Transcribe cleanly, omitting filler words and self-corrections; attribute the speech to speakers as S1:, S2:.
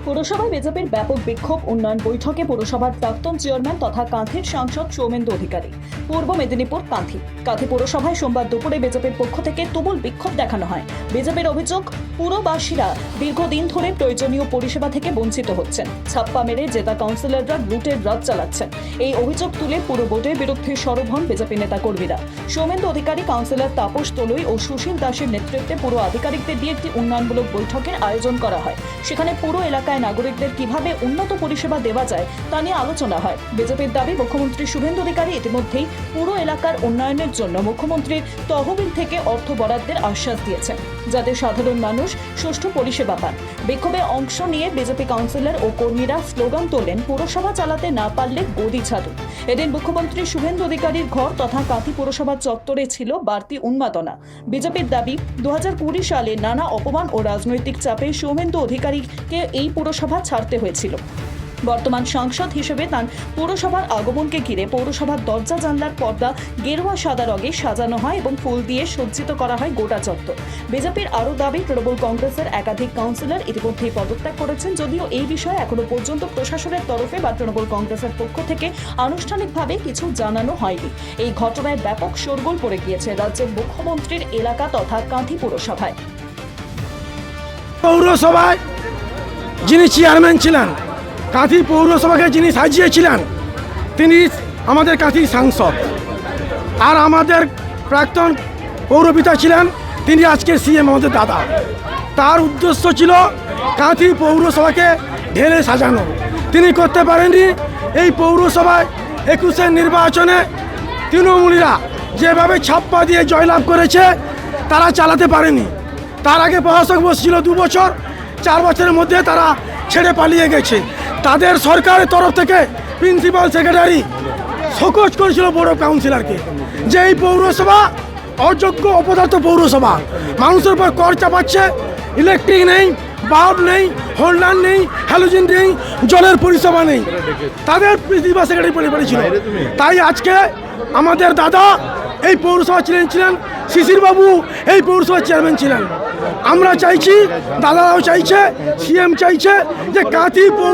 S1: পৌরসভায় বিজেপির ব্যাপক বিক্ষোভ উন্নয়ন বৈঠকে পৌরসভার প্রাক্তন চেয়ারম্যান তথা কাঁথির সাংসদ সৌমেন্দু অধিকারী। পূর্ব মেদিনীপুর কাঁথি পৌরসভায় সোমবার দুপুরে বিজেপির পক্ষ থেকে তুমুল বিক্ষোভ দেখানো হয়। বিজেপির অভিযোগ, পুরবাসীরা দীর্ঘদিন ধরে প্রয়োজনীয় পরিষেবা থেকে বঞ্চিত হচ্ছেন। ছাপ্পা মেরে জেতা কাউন্সিলররা লুটের রাজ চালাচ্ছেন। এই অভিযোগ তুলে পুরো বোর্ডের বিরুদ্ধে সরব হন বিজেপি নেতা কর্মীরা। সৌমেন্দু অধিকারী, কাউন্সিলর তাপস তলুই ও সুশীল দাসের নেতৃত্বে পুরো আধিকারিকদের দিয়ে একটি উন্নয়নমূলক বৈঠকের আয়োজন করা হয়। সেখানে পুরো এলাকায় নাগরিকদের কিভাবে উন্নত পরিষেবা দেওয়া যায় তা নিয়ে আলোচনা হয়। বিজেপির দাবি, মুখ্যমন্ত্রী শুভেন্দু অধিকারী ইতিমধ্যেই পুরো এলাকার উন্নয়নের জন্য মুখ্যমন্ত্রীর তহবিল থেকে অর্থ বরাদ্দের আশ্বাস দিয়েছেন, যাতে সাধারণ মানুষ সুষ্ঠু পরিষেবা পান। বিক্ষোভে অংশ নিয়ে বিজেপি কাউন্সিলর ও কর্মীরা স্লোগান তোলেন, পৌরসভা চালাতে না পারলে গদি ছাড়ুন। এদিন মুখ্যমন্ত্রী শুভেন্দু অধিকারীর ঘর তথা কাঁথি পৌরসভা চত্বরে ছিল বাড়তি উন্মাদনা। বিজেপির দাবি, 2020 সালে নানা অপমান ও রাজনৈতিক চাপে সৌমেন্দু অধিকারীকে এই পৌরসভা ছাড়তে হয়েছিল। বর্তমান সাংসদ হিসেবে তার পৌরসভার আগমনকে ঘিরে পৌরসভার দরজা জানলার পর্দা গেরুয়া সাদা রঙে সাজানো হয় এবং ফুল দিয়ে সজ্জিত করা হয় গোটা চত্বর। বিজেপির আরও দাবি, তৃণমূল কংগ্রেসের একাধিক কাউন্সিলর ইতিমধ্যেই পদত্যাগ করেছেন, যদিও এই বিষয়ে এখনো পর্যন্ত প্রশাসনের তরফে বা তৃণমূল কংগ্রেসের পক্ষ থেকে আনুষ্ঠানিকভাবে কিছু জানানো হয়নি। এই ঘটনায় ব্যাপক শোরগোল পড়ে গিয়েছে রাজ্যের মুখ্যমন্ত্রীর এলাকা তথা কাঁথি পৌরসভায়।
S2: পৌরসভায় যিনি চেয়ারম্যান ছিলেন, কাঁথি পৌরসভাকে যিনি সাজিয়েছিলেন, তিনি আমাদের কাঁথির সাংসদ। আর আমাদের প্রাক্তন পৌরপিতা ছিলেন, তিনি আজকে সিএম আমাদের দাদা। তার উদ্দেশ্য ছিল কাঁথি পৌরসভাকে ঢেলে সাজানো। তিনি করতে পারেননি। এই পৌরসভায় 21-এর নির্বাচনে তৃণমূলীরা যেভাবে ছাপ্পা দিয়ে জয়লাভ করেছে, তারা চালাতে পারেনি। তার আগে প্রশাসক বসছিল 2 বছর, 4 বছরের মধ্যে তারা ছেড়ে পালিয়ে গেছে। তাদের সরকারের তরফ থেকে প্রিন্সিপাল সেক্রেটারি শোকজ করেছিল বড় কাউন্সিলরকে, যে এই পৌরসভা অযোগ্য অপদার্থ পৌরসভা, মানুষের উপর কর চাপাচ্ছে, ইলেকট্রিক নেই, বাল্ব নেই, হোল্ডার নেই, হ্যালোজেন নেই, জলের পরিষেবা নেই। তাদের প্রিন্সিপাল সেক্রেটারি বলেছিল। তাই আজকে আমাদের দাদা এই পৌরসভা ছিলেন, শিশির বাবু এই পৌরসভার চেয়ারম্যান ছিলেন। আমরা চাইছি, দাদারাও চাইছে, সিএম চাইছে যে কাঁথি